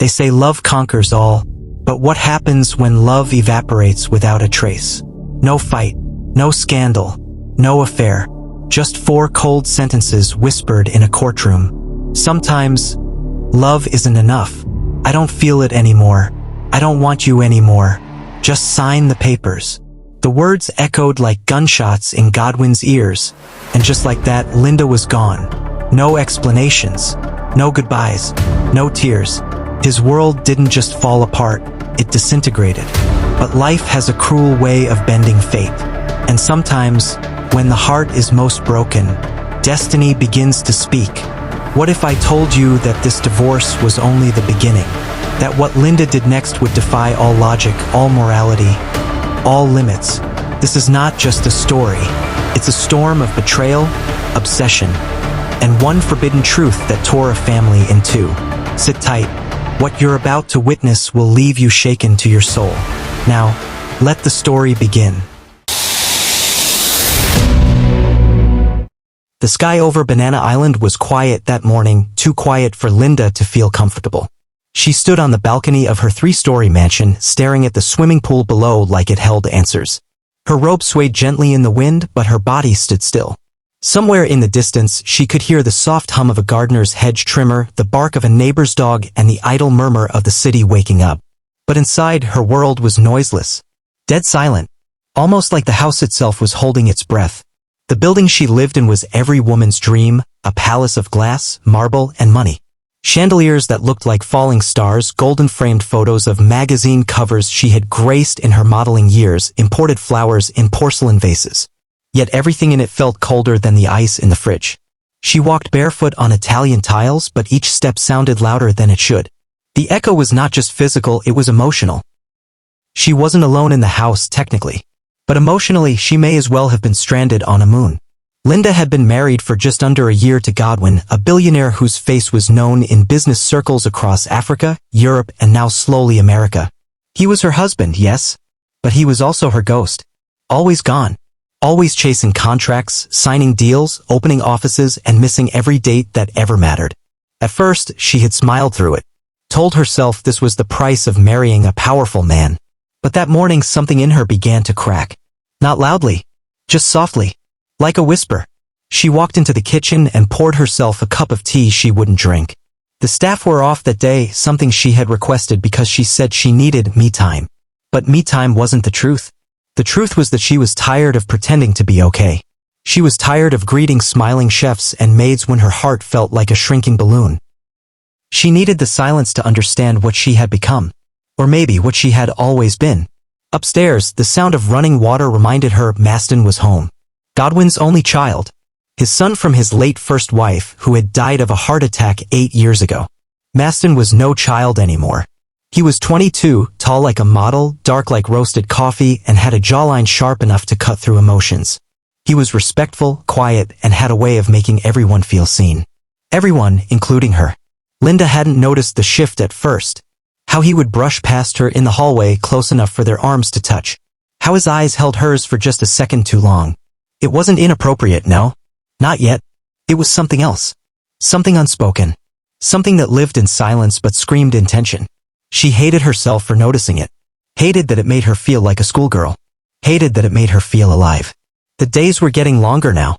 They say love conquers all, but what happens when love evaporates without a trace? No fight, no scandal, no affair, just 4 cold sentences whispered in a courtroom. Sometimes, love isn't enough. I don't feel it anymore. I don't want you anymore. Just sign the papers. The words echoed like gunshots in Godwin's ears, and just like that, Linda was gone. No explanations, no goodbyes, no tears. His world didn't just fall apart, it disintegrated. But life has a cruel way of bending fate. And sometimes, when the heart is most broken, destiny begins to speak. What if I told you that this divorce was only the beginning? That what Linda did next would defy all logic, all morality, all limits. This is not just a story. It's a storm of betrayal, obsession, and one forbidden truth that tore a family in two. Sit tight. What you're about to witness will leave you shaken to your soul. Now, let the story begin. The sky over Banana Island was quiet that morning, too quiet for Linda to feel comfortable. She stood on the balcony of her 3-story mansion, staring at the swimming pool below like it held answers. Her robe swayed gently in the wind, but her body stood still. Somewhere in the distance, she could hear the soft hum of a gardener's hedge trimmer, the bark of a neighbor's dog, and the idle murmur of the city waking up. But inside, her world was noiseless, dead silent, almost like the house itself was holding its breath. The building she lived in was every woman's dream, a palace of glass, marble, and money. Chandeliers that looked like falling stars, golden-framed photos of magazine covers she had graced in her modeling years, imported flowers in porcelain vases. Yet everything in it felt colder than the ice in the fridge. She walked barefoot on Italian tiles, but each step sounded louder than it should. The echo was not just physical, it was emotional. She wasn't alone in the house, technically. But emotionally, she may as well have been stranded on a moon. Linda had been married for just under a year to Godwin, a billionaire whose face was known in business circles across Africa, Europe, and now slowly America. He was her husband, yes, but he was also her ghost. Always gone. Always chasing contracts, signing deals, opening offices, and missing every date that ever mattered. At first, she had smiled through it, told herself this was the price of marrying a powerful man. But that morning something in her began to crack. Not loudly, just softly, like a whisper. She walked into the kitchen and poured herself a cup of tea she wouldn't drink. The staff were off that day, something she had requested because she said she needed me time. But me time wasn't the truth. The truth was that she was tired of pretending to be okay. She was tired of greeting smiling chefs and maids when her heart felt like a shrinking balloon. She needed the silence to understand what she had become. Or maybe what she had always been. Upstairs, the sound of running water reminded her Maston was home. Godwin's only child. His son from his late first wife, who had died of a heart attack 8 years ago. Maston was no child anymore. He was 22, tall like a model, dark like roasted coffee, and had a jawline sharp enough to cut through emotions. He was respectful, quiet, and had a way of making everyone feel seen. Everyone, including her. Linda hadn't noticed the shift at first. How he would brush past her in the hallway close enough for their arms to touch. How his eyes held hers for just a second too long. It wasn't inappropriate, no. Not yet. It was something else. Something unspoken. Something that lived in silence but screamed intention. She hated herself for noticing it. Hated that it made her feel like a schoolgirl. Hated that it made her feel alive. The days were getting longer now.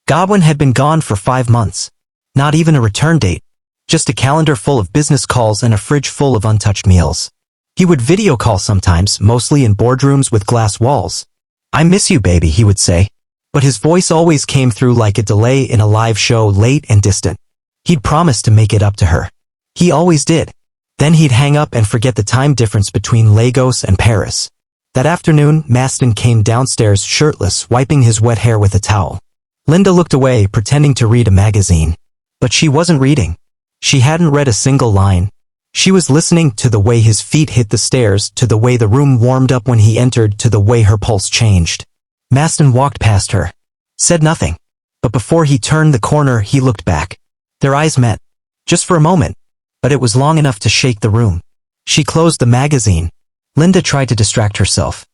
Godwin had been gone for 5 months. Not even a return date. Just a calendar full of business calls and a fridge full of untouched meals. He would video call sometimes, mostly in boardrooms with glass walls. "I miss you, baby," he would say. But his voice always came through like a delay in a live show, late and distant. He'd promised to make it up to her. He always did. Then he'd hang up and forget the time difference between Lagos and Paris. That afternoon, Maston came downstairs shirtless, wiping his wet hair with a towel. Linda looked away, pretending to read a magazine. But she wasn't reading. She hadn't read a single line. She was listening to the way his feet hit the stairs, to the way the room warmed up when he entered, to the way her pulse changed. Maston walked past her. Said nothing. But before he turned the corner, he looked back. Their eyes met. Just for a moment. But it was long enough to shake the room. She closed the magazine. Linda tried to distract herself.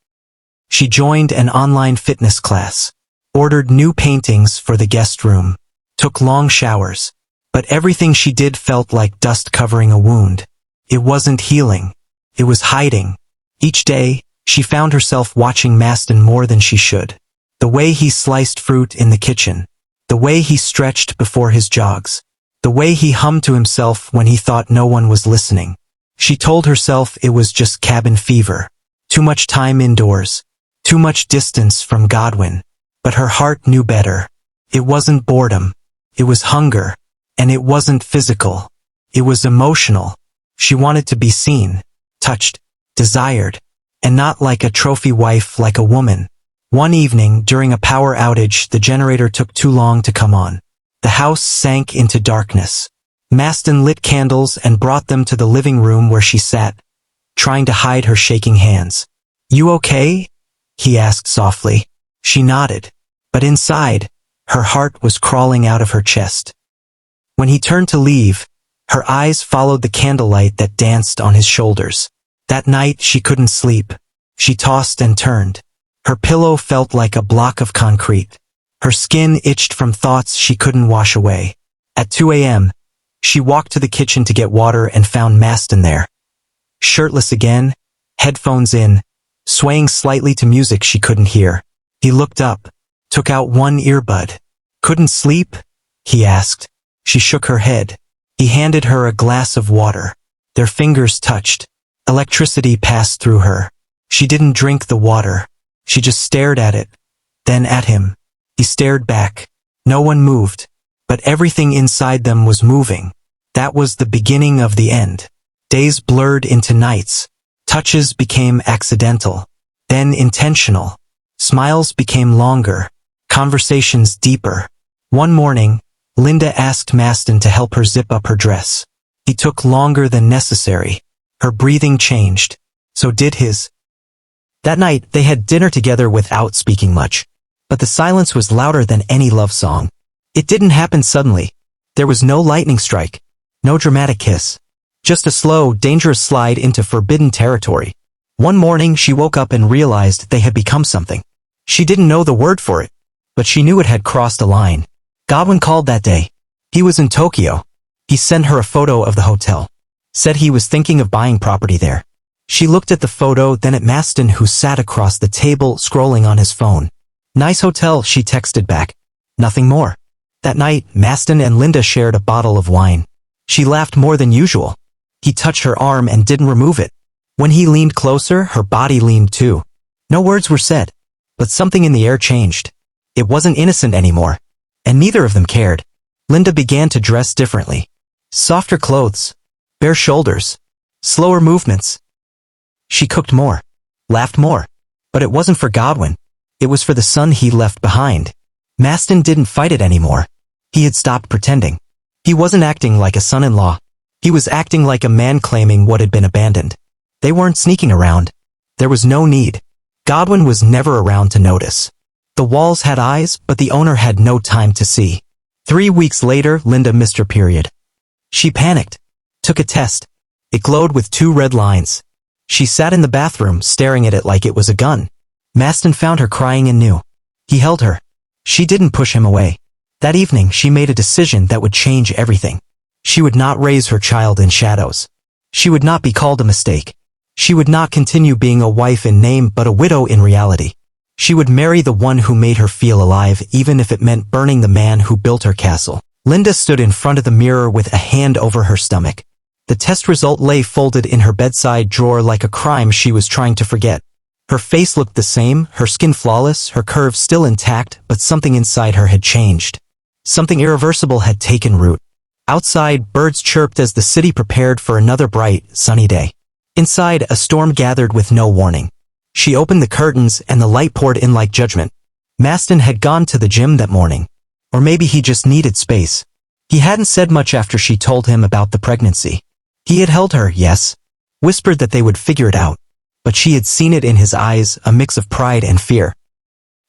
She joined an online fitness class. Ordered new paintings for the guest room. Took long showers. But everything she did felt like dust covering a wound. It wasn't healing. It was hiding. Each day, she found herself watching Maston more than she should. The way he sliced fruit in the kitchen. The way he stretched before his jogs. The way he hummed to himself when he thought no one was listening. She told herself it was just cabin fever. Too much time indoors. Too much distance from Godwin. But her heart knew better. It wasn't boredom. It was hunger. And it wasn't physical. It was emotional. She wanted to be seen, touched, desired, and not like a trophy wife, like a woman. One evening, during a power outage, the generator took too long to come on. The house sank into darkness. Maston lit candles and brought them to the living room where she sat, trying to hide her shaking hands. "You okay?" he asked softly. She nodded. But inside, her heart was crawling out of her chest. When he turned to leave, her eyes followed the candlelight that danced on his shoulders. That night she couldn't sleep. She tossed and turned. Her pillow felt like a block of concrete. Her skin itched from thoughts she couldn't wash away. At 2 a.m., she walked to the kitchen to get water and found Maston there. Shirtless again, headphones in, swaying slightly to music she couldn't hear. He looked up, took out one earbud. "Couldn't sleep?" he asked. She shook her head. He handed her a glass of water. Their fingers touched. Electricity passed through her. She didn't drink the water. She just stared at it, then at him. He stared back. No one moved, but everything inside them was moving. That was the beginning of the end. Days blurred into nights. Touches became accidental, then intentional. Smiles became longer, conversations deeper. One morning, Linda asked Maston to help her zip up her dress. He took longer than necessary. Her breathing changed. So did his. That night, they had dinner together without speaking much. But the silence was louder than any love song. It didn't happen suddenly. There was no lightning strike. No dramatic kiss. Just a slow, dangerous slide into forbidden territory. One morning, she woke up and realized they had become something. She didn't know the word for it, but she knew it had crossed a line. Godwin called that day. He was in Tokyo. He sent her a photo of the hotel. Said he was thinking of buying property there. She looked at the photo, then at Maston, who sat across the table scrolling on his phone. "Nice hotel," she texted back. Nothing more. That night, Maston and Linda shared a bottle of wine. She laughed more than usual. He touched her arm and didn't remove it. When he leaned closer, her body leaned too. No words were said, but something in the air changed. It wasn't innocent anymore, and neither of them cared. Linda began to dress differently. Softer clothes, bare shoulders, slower movements. She cooked more, laughed more, but it wasn't for Godwin. It was for the son he left behind. Maston didn't fight it anymore. He had stopped pretending. He wasn't acting like a son-in-law. He was acting like a man claiming what had been abandoned. They weren't sneaking around. There was no need. Godwin was never around to notice. The walls had eyes, but the owner had no time to see. 3 weeks later, Linda missed her period. She panicked. Took a test. It glowed with 2 red lines. She sat in the bathroom, staring at it like it was a gun. Maston found her crying and knew. He held her. She didn't push him away. That evening, she made a decision that would change everything. She would not raise her child in shadows. She would not be called a mistake. She would not continue being a wife in name but a widow in reality. She would marry the one who made her feel alive, even if it meant burning the man who built her castle. Linda stood in front of the mirror with a hand over her stomach. The test result lay folded in her bedside drawer like a crime she was trying to forget. Her face looked the same, her skin flawless, her curves still intact, but something inside her had changed. Something irreversible had taken root. Outside, birds chirped as the city prepared for another bright, sunny day. Inside, a storm gathered with no warning. She opened the curtains and the light poured in like judgment. Maston had gone to the gym that morning. Or maybe he just needed space. He hadn't said much after she told him about the pregnancy. He had held her, yes. Whispered that they would figure it out. But she had seen it in his eyes, a mix of pride and fear.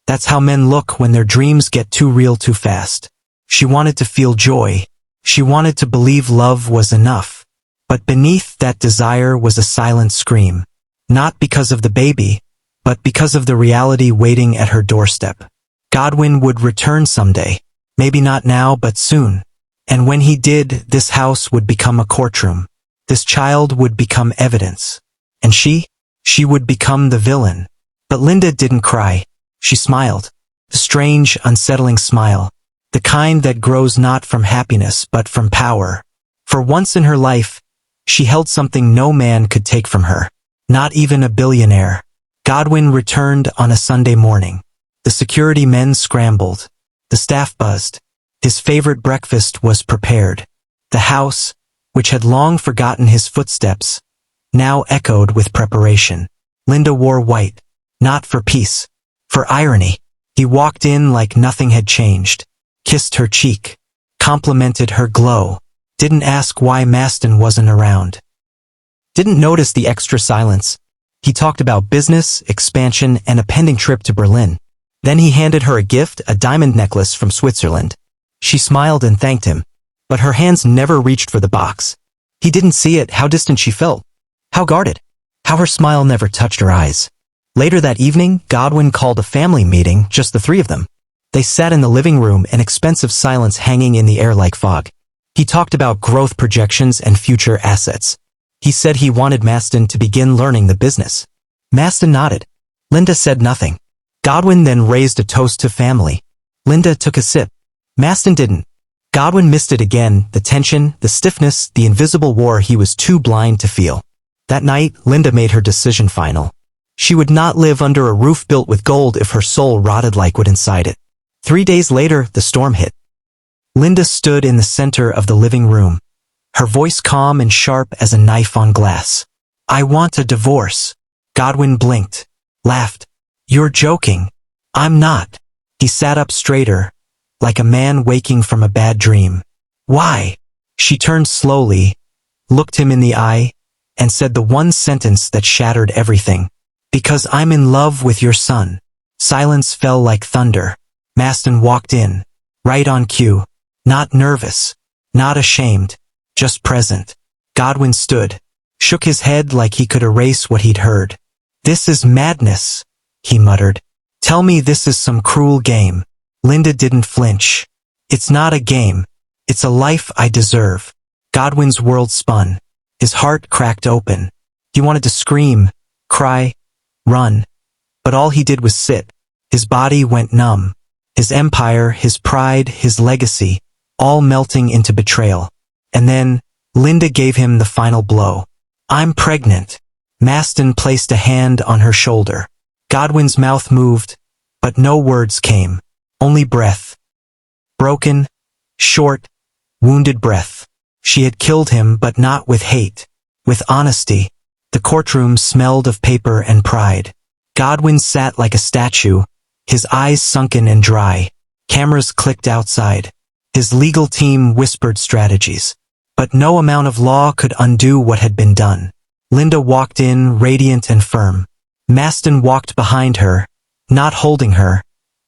That's how men look when their dreams get too real too fast. She wanted to feel joy. She wanted to believe love was enough. But beneath that desire was a silent scream. Not because of the baby, but because of the reality waiting at her doorstep. Godwin would return someday. Maybe not now, but soon. And when he did, this house would become a courtroom. This child would become evidence. And she would become the villain. But Linda didn't cry. She smiled. The strange, unsettling smile. The kind that grows not from happiness but from power. For once in her life, she held something no man could take from her. Not even a billionaire. Godwin returned on a Sunday morning. The security men scrambled. The staff buzzed. His favorite breakfast was prepared. The house, which had long forgotten his footsteps, now echoed with preparation. Linda wore white, not for peace, for irony. He walked in like nothing had changed, kissed her cheek, complimented her glow, didn't ask why Maston wasn't around. Didn't notice the extra silence. He talked about business, expansion, and a pending trip to Berlin. Then he handed her a gift, a diamond necklace from Switzerland. She smiled and thanked him, but her hands never reached for the box. He didn't see it, how distant she felt, how guarded, how her smile never touched her eyes. Later that evening, Godwin called a family meeting, just the three of them. They sat in the living room, an expensive silence hanging in the air like fog. He talked about growth projections and future assets. He said he wanted Maston to begin learning the business. Maston nodded. Linda said nothing. Godwin then raised a toast to family. Linda took a sip. Maston didn't. Godwin missed it again, the tension, the stiffness, the invisible war he was too blind to feel. That night, Linda made her decision final. She would not live under a roof built with gold if her soul rotted like wood inside it. 3 days later, the storm hit. Linda stood in the center of the living room, her voice calm and sharp as a knife on glass. I want a divorce. Godwin blinked, laughed. You're joking. I'm not. He sat up straighter, like a man waking from a bad dream. Why? She turned slowly, looked him in the eye, and said the one sentence that shattered everything. Because I'm in love with your son. Silence fell like thunder. Maston walked in, right on cue. Not nervous, not ashamed, just present. Godwin stood, shook his head like he could erase what he'd heard. This is madness, he muttered. Tell me this is some cruel game. Linda didn't flinch. It's not a game. It's a life I deserve. Godwin's world spun. His heart cracked open. He wanted to scream, cry, run. But all he did was sit. His body went numb. His empire, his pride, his legacy, all melting into betrayal. And then, Linda gave him the final blow. I'm pregnant. Maston placed a hand on her shoulder. Godwin's mouth moved, but no words came. Only breath. Broken, short, wounded breath. She had killed him, but not with hate. With honesty. The courtroom smelled of paper and pride. Godwin sat like a statue, his eyes sunken and dry. Cameras clicked outside. His legal team whispered strategies. But no amount of law could undo what had been done. Linda walked in, radiant and firm. Maston walked behind her, not holding her,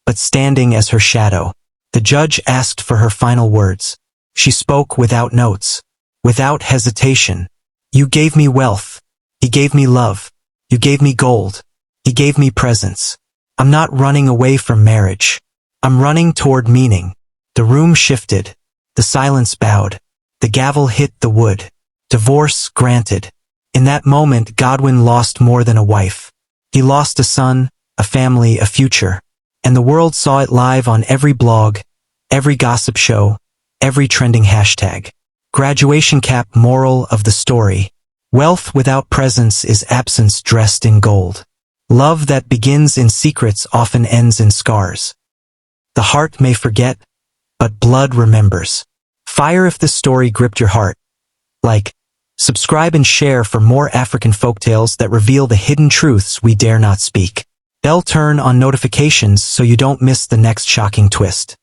but standing as her shadow. The judge asked for her final words. She spoke without notes, without hesitation. You gave me wealth. He gave me love. You gave me gold. He gave me presence. I'm not running away from marriage. I'm running toward meaning. The room shifted. The silence bowed. The gavel hit the wood. Divorce granted. In that moment, Godwin lost more than a wife. He lost a son, a family, a future. And the world saw it live on every blog, every gossip show, every trending hashtag. Graduation cap moral of the story. Wealth without presence is absence dressed in gold. Love that begins in secrets often ends in scars. The heart may forget, but blood remembers. Fire if this story gripped your heart. Like, subscribe and share for more African folktales that reveal the hidden truths we dare not speak. Bell turn on notifications so you don't miss the next shocking twist.